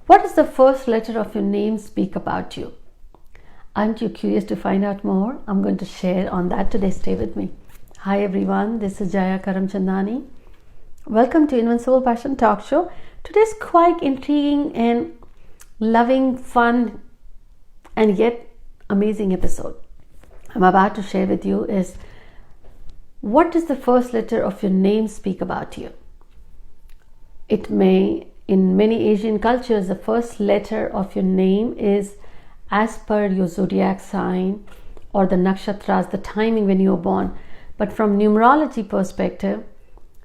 What does the first letter of your name speak about you? Aren't you curious to find out more? I'm going to share on that today. Stay with me. Hi everyone, this is Jaya Karamchandani. Welcome to Invincible Passion Talk Show. Today's quite intriguing and loving, fun, and yet amazing episode I'm about to share with you is, what does the first letter of your name speak about you? It may, in many Asian cultures, the first letter of your name is as per your zodiac sign or the nakshatras, the timing when you were born. But from numerology perspective,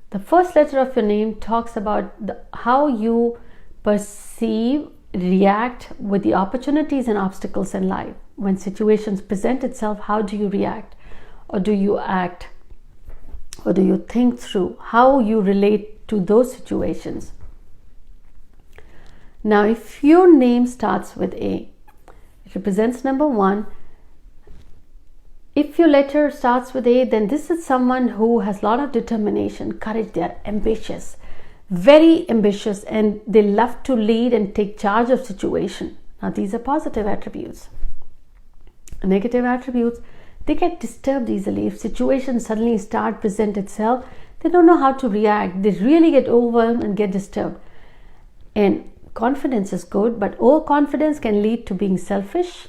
the first letter of your name talks about how you perceive, react with the opportunities and obstacles in life. When situations present itself, how do you react? Or do you act? Or do you think through how you relate to those situations? Now, if your name starts with A, it represents number 1. If your letter starts with A, then this is someone who has a lot of determination, courage. They are ambitious, very ambitious, and they love to lead and take charge of situation. Now, these are positive attributes. Negative attributes, they get disturbed easily. If situations suddenly start present itself, they don't know how to react. They really get overwhelmed and get disturbed. And confidence is good, but overconfidence can lead to being selfish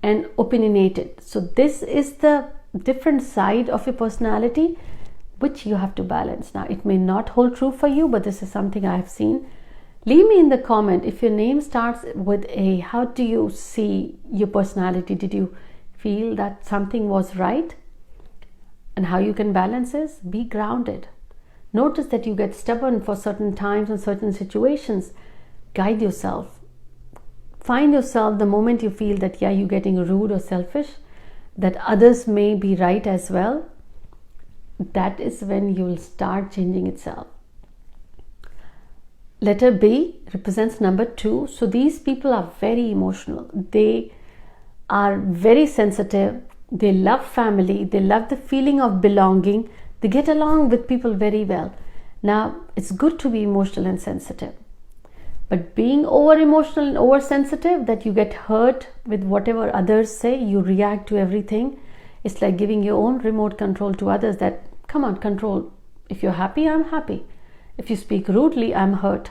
and opinionated. So this is the different side of your personality which you have to balance. Now, it may not hold true for you, but this is something I have seen. Leave me in the comment if your name starts with A. How do you see your personality? Did you feel that something was right? And how you can balance this? Be grounded. Notice that you get stubborn for certain times and certain situations. Guide yourself. Find yourself the moment you feel that you're getting rude or selfish, that others may be right as well. That is when you will start changing itself. Letter B represents number 2. So these people are very emotional. They are very sensitive. They love family. They love the feeling of belonging. They get along with people very well. Now, it's good to be emotional and sensitive. But being over emotional and oversensitive, that you get hurt with whatever others say, you react to everything. It's like giving your own remote control to others, that, come on, control. If you're happy, I'm happy. If you speak rudely, I'm hurt.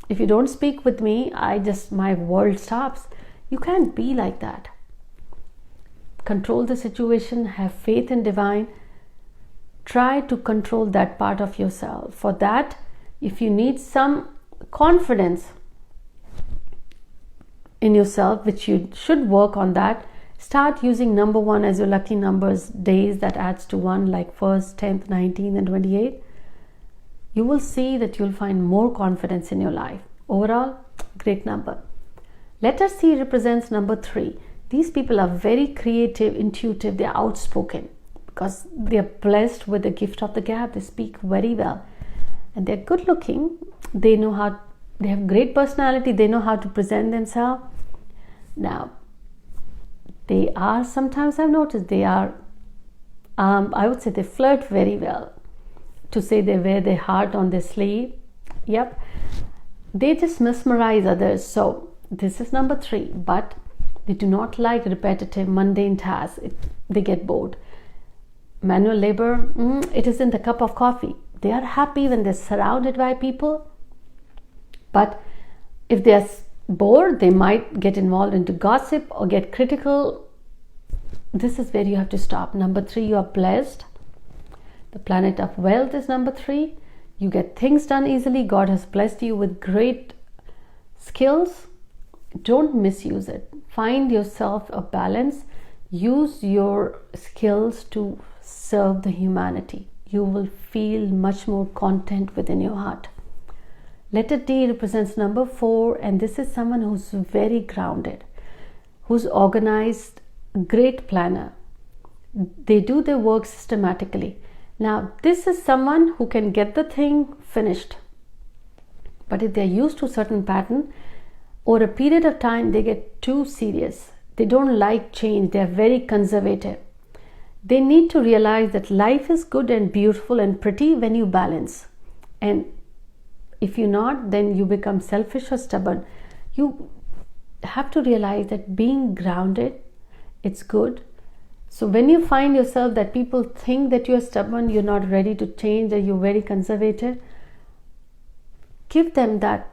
If you don't speak with me, my world stops. You can't be like that. Control the situation, have faith in divine. Try to control that part of yourself. For that, if you need some confidence in yourself, which you should work on that, start using number 1 as your lucky numbers, days that adds to 1, like 1st, 10th, 19th and 28th. You will see that you'll find more confidence in your life. Overall, great number. Letter C represents number 3. These people are very creative, intuitive, they're outspoken because they're blessed with the gift of the gab. They speak very well and they're good looking. They have great personality. They know how to present themselves. Now, they are, sometimes I've noticed, they are, I would say they flirt very well. To say they wear their heart on their sleeve. Yep. They just mesmerize others. So this is number 3. But they do not like repetitive, mundane tasks. They get bored. Manual labor, it is in the cup of coffee. They are happy when they're surrounded by people. But if they're bored, they might get involved into gossip or get critical. This is where you have to stop. Number 3, you are blessed. The planet of wealth is number 3. You get things done easily. God has blessed you with great skills. Don't misuse it. Find yourself a balance. Use your skills to serve the humanity. You will feel much more content within your heart. Letter D represents number 4, and this is someone who's very grounded, who's organized, great planner. They do their work systematically. Now, this is someone who can get the thing finished. But if they're used to a certain pattern, over a period of time, they get too serious. They don't like change. They're very conservative. They need to realize that life is good and beautiful and pretty when you balance. And if you're not, then you become selfish or stubborn. You have to realize that being grounded, it's good. So when you find yourself that people think that you're stubborn, you're not ready to change, or you're very conservative, give them that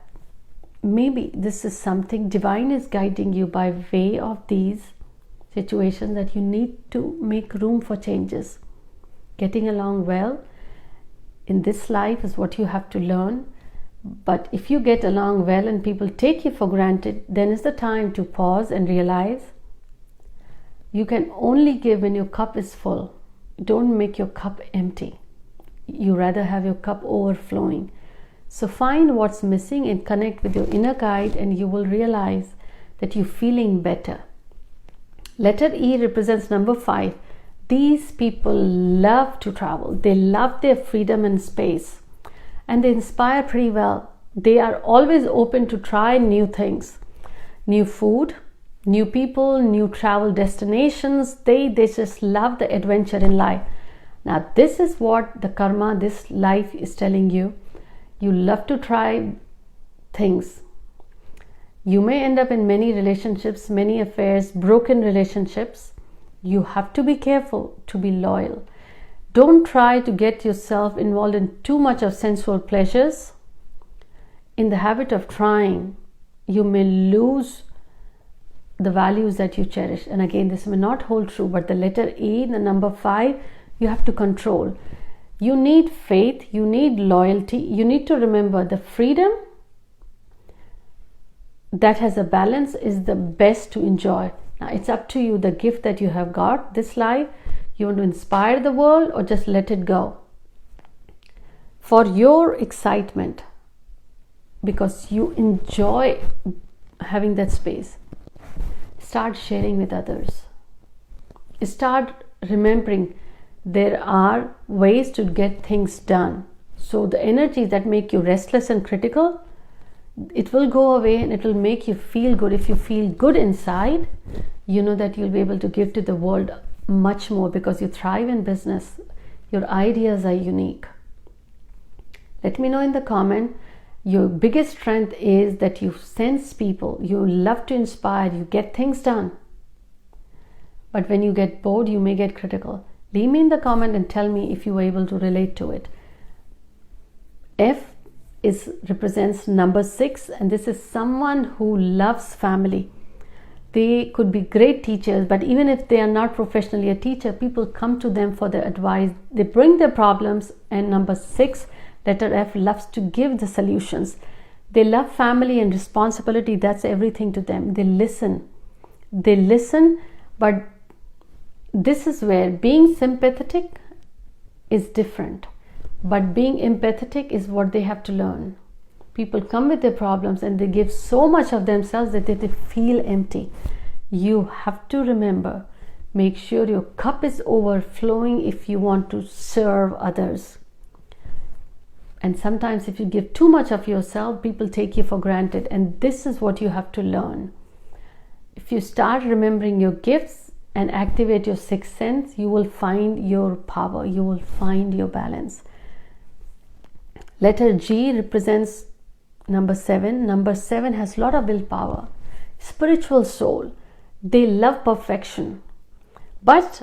maybe this is something divine is guiding you by way of these situations, that you need to make room for changes. Getting along well in this life is what you have to learn. But if you get along well and people take you for granted, then is the time to pause and realize you can only give when your cup is full. Don't make your cup empty. You rather have your cup overflowing. So find what's missing and connect with your inner guide, and you will realize that you're feeling better. Letter E represents number 5. These people love to travel. They love their freedom and space, and they inspire pretty well. They are always open to try new things, new food, new people, new travel destinations. They just love the adventure in life. Now this is what the karma, this life is telling you. You love to try things. You may end up in many relationships, many affairs, broken relationships. You have to be careful to be loyal. Don't try to get yourself involved in too much of sensual pleasures. In the habit of trying, you may lose the values that you cherish. And again, this may not hold true, but the letter E, the number 5, you have to control. You need faith, you need loyalty. You need to remember the freedom that has a balance is the best to enjoy. Now it's up to you, the gift that you have got this life. You want to inspire the world or just let it go for your excitement, because you enjoy having that space. Start sharing with others. Start remembering there are ways to get things done. So the energies that make you restless and critical, it will go away and it will make you feel good. If you feel good inside, you know that you'll be able to give to the world much more, because you thrive in business. Your ideas are unique. Let me know in the comment. Your biggest strength is that you sense people, you love to inspire, you get things done. But when you get bored, you may get critical. Leave me in the comment and tell me if you were able to relate to it. F represents number 6, and this is someone who loves family. They could be great teachers, but even if they are not professionally a teacher, people come to them for their advice. They bring their problems, and number 6, letter F, loves to give the solutions. They love family and responsibility. That's everything to them. They listen, but this is where being sympathetic is different, but being empathetic is what they have to learn. People come with their problems and they give so much of themselves that they feel empty. You have to remember, make sure your cup is overflowing if you want to serve others. And sometimes if you give too much of yourself, people take you for granted, and this is what you have to learn. If you start remembering your gifts and activate your sixth sense, you will find your power, you will find your balance. Letter G represents number 7. Number 7 has a lot of willpower, spiritual soul. They love perfection, but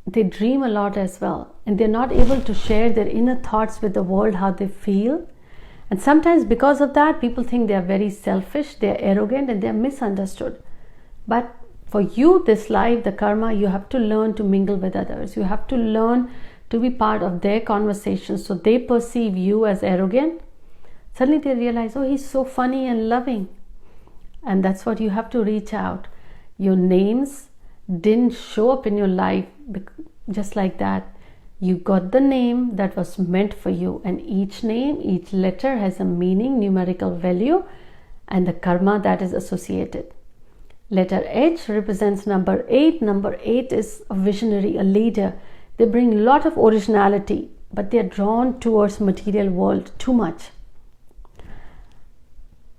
they dream a lot as well, and they're not able to share their inner thoughts with the world, how they feel. And sometimes because of that, people think they are very selfish, they're arrogant, and they're misunderstood. But for you, this life, the karma, you have to learn to mingle with others. You have to learn to be part of their conversations, so they perceive you as arrogant. Suddenly they realize, oh, he's so funny and loving. And that's what you have to reach out. Your names didn't show up in your life just like that. You got the name that was meant for you, and each name, each letter has a meaning, numerical value, and the karma that is associated. Letter H represents number 8. Number 8 is a visionary, a leader. They bring a lot of originality, but they are drawn towards material world too much.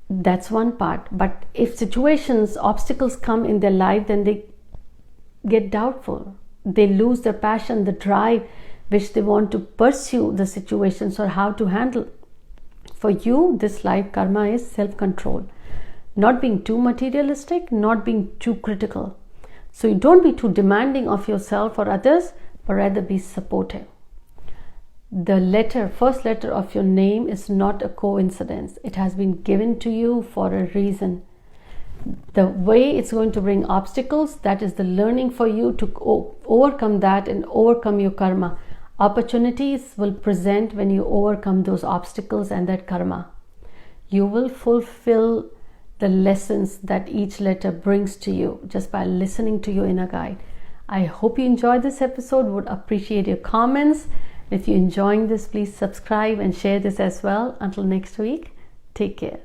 That's one part. But if situations, obstacles come in their life, then they get doubtful. They lose their passion, the drive which they want to pursue the situations or how to handle. For you, this life karma is self-control. not being too materialistic, not being too critical. So you don't be too demanding of yourself or others, but rather be supportive. The first letter of your name is not a coincidence. It has been given to you for a reason. The way it's going to bring obstacles, that is the learning for you to overcome that and overcome your karma. Opportunities will present when you overcome those obstacles and that karma. You will fulfill the lessons that each letter brings to you just by listening to your inner guide. I hope you enjoyed this episode. Would appreciate your comments. If you're enjoying this, please subscribe and share this as well. Until next week, take care.